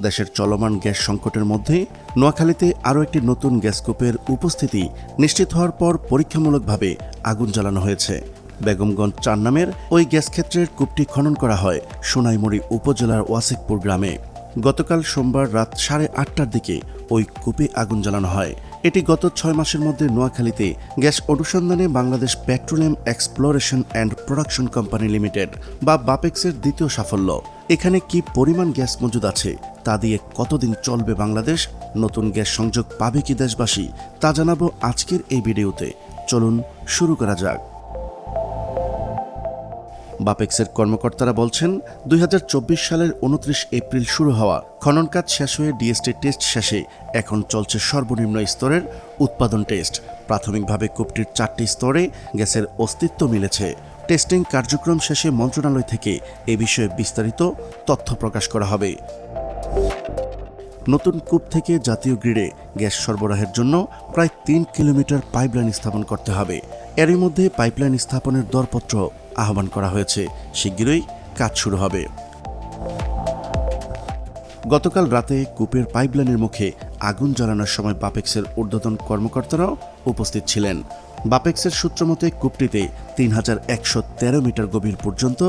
দেশের চলমান গ্যাস সংকটের মধ্যে নোয়াখালীতে আরও একটি নতুন গ্যাসকূপের উপস্থিতি নিশ্চিত হওয়ার পর পরীক্ষামূলকভাবে আগুন জ্বালানো হয়েছে। বেগমগঞ্জ ৪ নামের ওই গ্যাস ক্ষেত্রের কূপটি খনন করা হয় সোনাইমুড়ি উপজেলার ওয়াসিকপুর গ্রামে। গতকাল সোমবার রাত 8:30টার দিকে ওই কূপে আগুন জ্বালানো হয়। এটি গত 6 মাসের মধ্যে নোয়াখালীতে গ্যাস অনুসন্ধানে Bangladesh petroleum exploration and production company limited বা বাপেক্সের দ্বিতীয় সাফল্য। এখানে কি পরিমাণ গ্যাস মজুদ আছে, তা দিয়ে কতদিন চলবে বাংলাদেশ, নতুন গ্যাস সংযোগ পাবে কি দেশবাসী, তা জানাবো আজকের এই ভিডিওতে। চলুন শুরু করা যাক। বাপেক্সের কর্মকর্তারা বলছেন 2024 সালের 29 এপ্রিল শুরু হওয়া খনন কাজ শেষ হয়ে ডিএসটি টেস্ট শেষে এখন চলছে সর্বনিম্ন স্তরের উৎপাদন টেস্ট। প্রাথমিকভাবে কূপটির 4টি স্তরে গ্যাসের অস্তিত্ব মিলেছে। টেস্টিং কার্যক্রম শেষে মন্ত্রণালয় থেকে এ বিষয়ে বিস্তারিত তথ্য প্রকাশ করা হবে। নতুন কূপ থেকে জাতীয় গ্রিডে গ্যাস সরবরাহের জন্য প্রায় 3 কিলোমিটার পাইপলাইন স্থাপন করতে হবে। এরই মধ্যে পাইপলাইন স্থাপনের দরপত্র আহ্বান করা হয়েছে। শিগগিরই কাজ শুরু হবে। গতকাল রাতে কূপের পাইপলাইনের মুখে আগুন জ্বালানোর সময় বাপেক্সের ঊর্ধ্বতন কর্মকর্তারাও উপস্থিত ছিলেন। বাপেক্সের সূত্রমতে কূপটিতে 3113 মিটার গভীর পর্যন্ত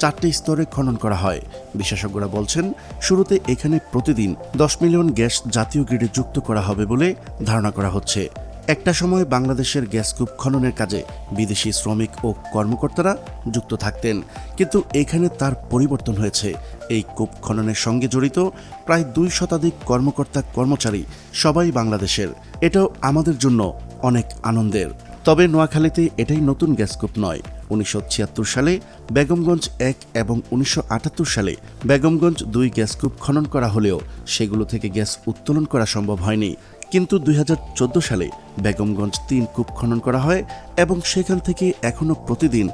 4টি স্তরে খনন করা হয়। বিশেষজ্ঞরা বলছেন শুরুতে এখানে প্রতিদিন 10 মিলিয়ন গ্যাস জাতীয় গ্রিডে যুক্ত করা হবে বলে ধারণা করা হচ্ছে। একটা সময় বাংলাদেশের গ্যাস কূপ খননের কাজে বিদেশি শ্রমিক ও কর্মকর্তারা যুক্ত থাকতেন, কিন্তু এখানে তার পরিবর্তন হয়েছে। এই কূপ খননের সঙ্গে জড়িত প্রায় 2 শতাধিক কর্মকর্তা কর্মচারী সবাই বাংলাদেশের। এটাও আমাদের জন্য অনেক আনন্দের। তবে নোয়াখালীতে এটাই নতুন গ্যাসকূপ নয়। 1976 সালে বেগমগঞ্জ 1 এবং 1978 সালে বেগমগঞ্জ 2 গ্যাসকূপ খনন করা হলেও সেগুলো থেকে গ্যাস উত্তোলন করা সম্ভব হয়নি। কিন্তু 2014 সালে বেগমগঞ্জ 3 কূপ খনন করা হয় এবং সেখান থেকে এখনও প্রতিদিন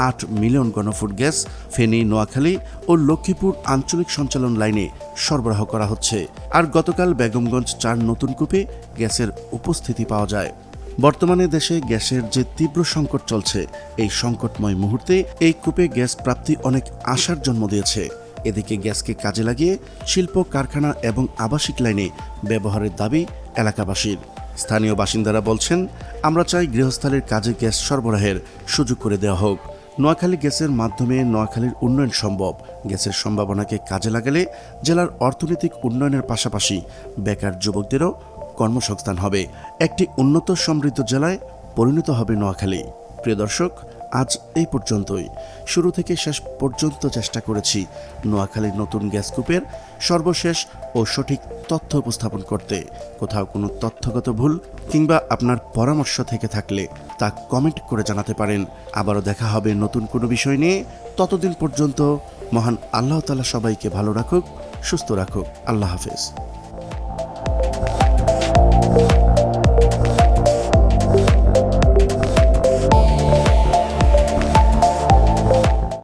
8 মিলিয়ন ঘনফুট গ্যাস ফেনী, নোয়াখালী ও লক্ষ্মীপুর আঞ্চলিক সঞ্চালন লাইনে সরবরাহ করা হচ্ছে। আর গতকাল বেগমগঞ্জ 4 নতুন কূপে গ্যাসের উপস্থিতি পাওয়া যায়। বর্তমানে দেশে গ্যাসের যে তীব্র সংকট চলছে, এই সংকটময় মুহূর্তে এই কূপে গ্যাস প্রাপ্তি অনেক আশার জন্ম দিয়েছে। এদিকে গ্যাসকে কাজে লাগিয়ে শিল্প, কারখানা এবং আবাসিক লাইনে ব্যবহারের দাবি এলাকাবাসীর। স্থানীয় বাসিন্দারা বলছেন, আমরা চাই গৃহস্থালির কাজে গ্যাস সরবরাহের সুযোগ করে দেওয়া হোক। নোয়াখালী গ্যাসের মাধ্যমে নোয়াখালীর উন্নয়ন সম্ভব। গ্যাসের সম্ভাবনাকে কাজে লাগালে জেলার অর্থনৈতিক উন্নয়নের পাশাপাশি বেকার যুবকদেরও কর্মসংস্থান হবে। একটি উন্নত সমৃদ্ধ জেলায় পরিণত হবে নোয়াখালী। প্রিয় দর্শক, আজ এই পর্যন্তই। শুরু থেকে শেষ পর্যন্ত চেষ্টা করেছি নোয়াখালীর নতুন গ্যাসকূপের সর্বশেষ ও সঠিক তথ্য উপস্থাপন করতে। কোথাও কোনো তথ্যগত ভুল কিংবা আপনার পরামর্শ থেকে থাকলে তা কমেন্ট করে জানাতে পারেন। আবারও দেখা হবে নতুন কোনো বিষয় নিয়ে। ততদিন পর্যন্ত মহান আল্লাহ তাআলা সবাইকে ভালো রাখুক, সুস্থ রাখুক। আল্লাহ হাফেজ।